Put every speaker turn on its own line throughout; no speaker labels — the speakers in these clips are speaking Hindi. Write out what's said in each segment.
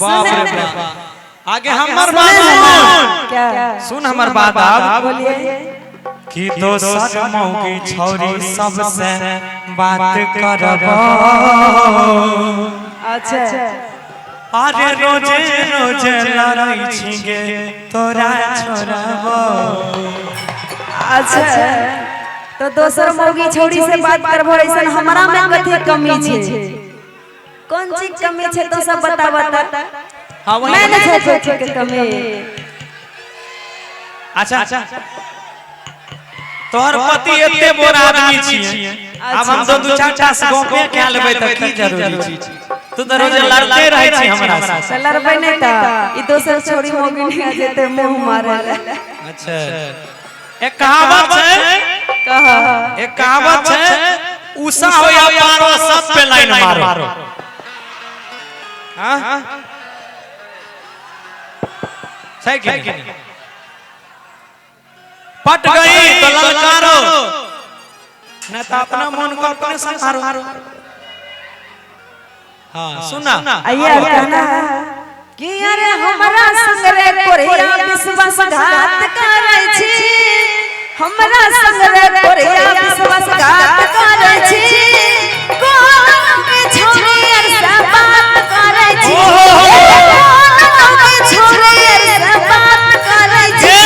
बाप रे बाप। आगे हमर बात
क्या
सुन हमर बात आप
बोलिए।
कि दोसर मौगी छौरी सबसे बात करब।
अच्छा
अरे रोजे रोजे लड़ाई छिगे तोरा छोड़ब।
अच्छा तो दोसर मौगी छौरी से बात करबो ऐसन हमरा में कथि कमी छे? कौन चीज कमी छे तो सब बता बता।
हां वही
मैं नहीं छे के कमी।
अच्छा तोहर पति एते बोर आदमी छिए अब हम तो दू चार टा से गपे क्या लेबै त की जरूरी चीज तू तो रोज लड़ते रहै छी हमरा से
लड़बै नहीं त ई दोसर छौरी मौगी नहीं आ जेते मुंह मारे।
अच्छा एक कहावत है
कहा
एक कहावत है उषा हो या पारो सब पे लाइन मारो। हां सही कि पट गई तो ललकारो न तो अपना मन को अपने संभारो। हां सुना
आइए कहना है कि अरे हमरा संग रे कोरिया विश्वासघात करै छी। हमरा संग रे कोरिया विश्वासघात करै छी। कोन के छोरी अर से बात करै छी। कोन के छोरी अर से बात करै छी।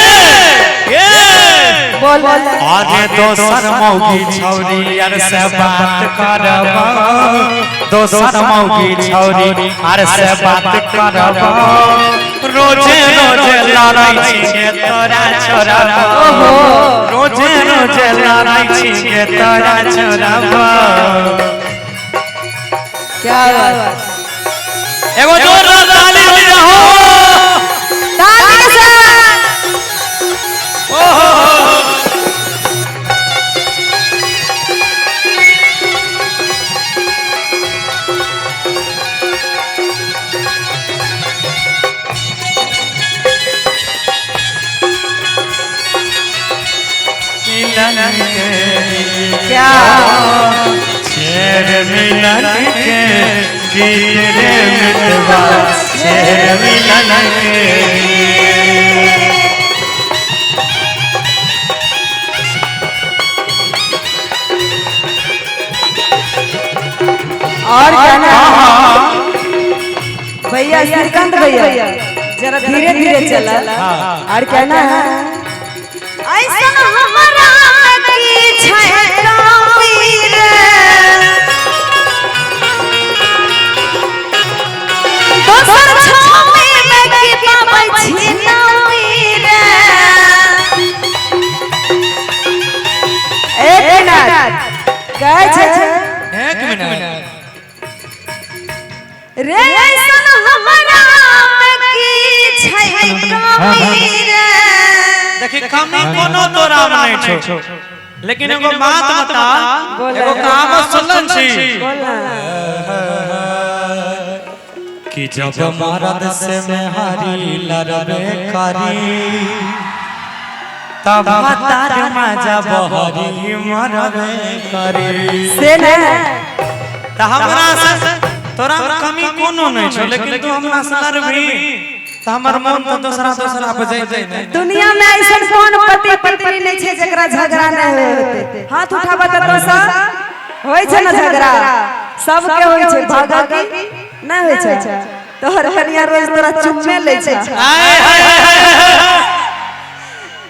बोल
आगे दोसर मौगी छौरी अर से बात करब। दोसर मौगी छौरी अर से बात करब। रोजे रोजे लड़ाई छिए तोरा छोड़ब। रोजे रोजे लड़ाई छिए तोरा छोड़ब।
क्या बात
एगो जोरदार ताली हो जाओ।
ताली के साथ
ओहो
क्या
शेर मिलन के गीत रे मितवा शेर मिलन के।
और कहना भैया श्रीकांत भैया जरा धीरे धीरे चला। और कहना है ऐसा हमारा की छै कमीर दोसर छामे में की पाबै छी नामीर। एक मिनट कहै छै
एक मिनट
रे ऐसन हमरा में की छै कमीर।
देखी कमी कोनो तोरा में नहीं छो लेकिन एगो बात बता एगो कहावत सुनलन छी कि जब मर्द से मेहरी लड़बे करी तब तार मजा बहरी मरबे करी
से न
त हमरा से तोरा में कमी कोनो नहीं छो लेकिन तू हमरा से लड़बी त हमर मन तो दूसरा पे जाई नहीं।
दुनिया में ऐसा कौन पति पत्नी नहीं छे जकरा झगड़ा नहीं होते। हाथ उठाबा त दोसा होय छे ना झगड़ा सबके होय छे भागा की नहीं होय छे। तोहर कनिया रोज तोरा चुम्मे ले छे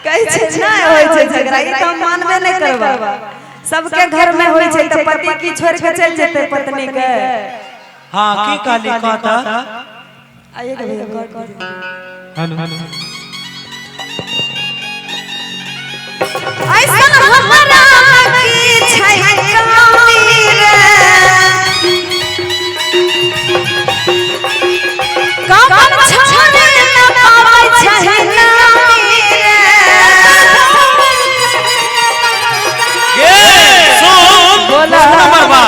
कहै छे नहीं होय छे झगड़ा ई त मानबे नहीं करबा। सबके घर में होय छे त पति की छोड़ के चल जेते पत्नी के।
हां की काली कहता
आइए भैया ऐसन हमरा की छै कमीर कौन छोड़े न पाबै छै नामीर।
गे सुन
बोला
नंबर बा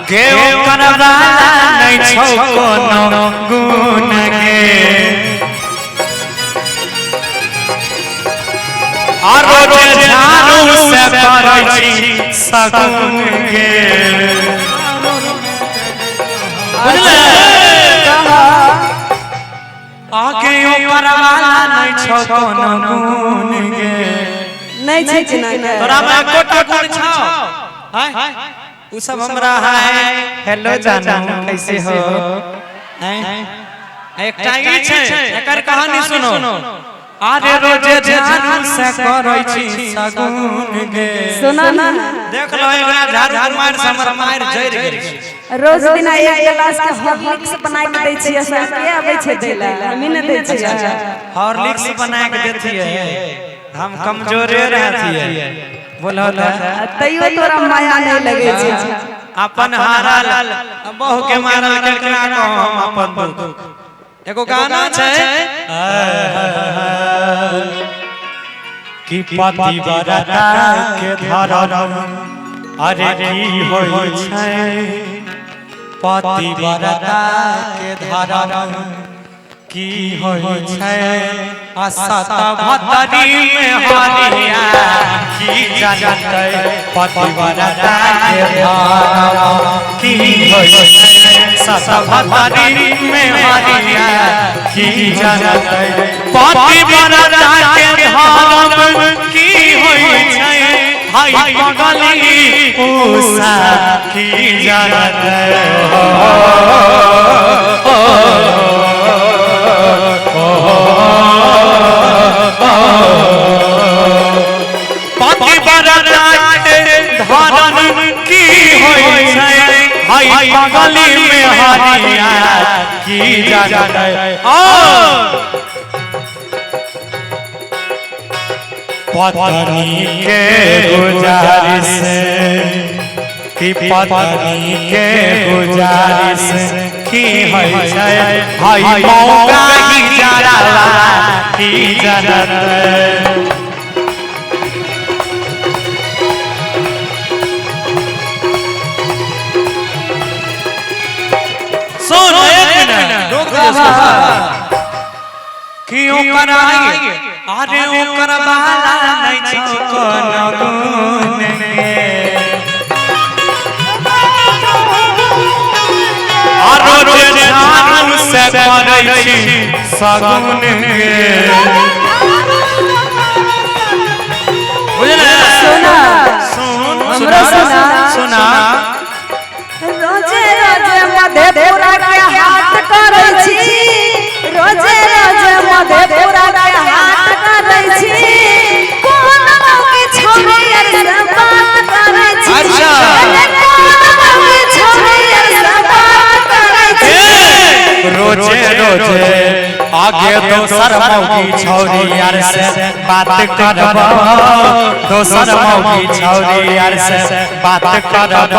गे करवाला नहीं छौ कोनो गुण गे और रोज झाड़ू से करै छी सगुन गे। बुझले छौ कोनो गुण गे
नहीं छै चिन्हा के
तोरा में कोटा गुण छौ हाय उ सब हमरा है हेलो जानू कैसे हो एक टाइगी छै एकर कहानी सुनो आरे रोजे झाड़ू से करै छी सगुन गे
सुना ना
देख लो एकरा झाड़ू मार से हमर मार जइर गेल
रोज दिन एक गिलास के हॉर्लिक्स बना के दै छियै से के आबै छै दैला हमी न दै छियै
हॉर्लिक्स बना के देथिए हम कमजोरे रहथिए बोलो
तैयो तोरा माया नहीं लगे छै
अपन हारल बहु के मारल केकरा को हम अपन दुख एगो गाना छै कि पति बरता के धरम अरे की होय छै पति बरता के धरम की होय छै असत भतरी में हरिया की जानतै पति बरता के धरम की होय छै सत भतरी में हरिया की जानतै पति बरता के धरम की होय छै हाय पगली उषा की जानतै पति बरता के धरम की होय छै हाय पगली में हरिया की जानतै पत्नी के गुजारिश की पत्नी के गुजारिश की होय छै हाय मौका की जरावा की जानतै सुन एक मिनट रुक जा कि ओकर आगे अरे ओकर बाला नहीं छौ कोनो गुण गे आरो जे झाड़ू से करै छी सगुन गे बुझले
सुना
सुन
हमरो सुना
सुना
रोजे रोजे मधेपुरा के हाथ करै छी रोजे रोजे मधेपुरा के हाथ करै छी कोनो के छोड़ियर से बात करै छी
अच्छा
कोनो के छोड़ियर से बात करै छी
रोजे रोजे आगे दोसर मौगी छौरी यार से बात करब दोसर मौगी छौरी यार से बात करब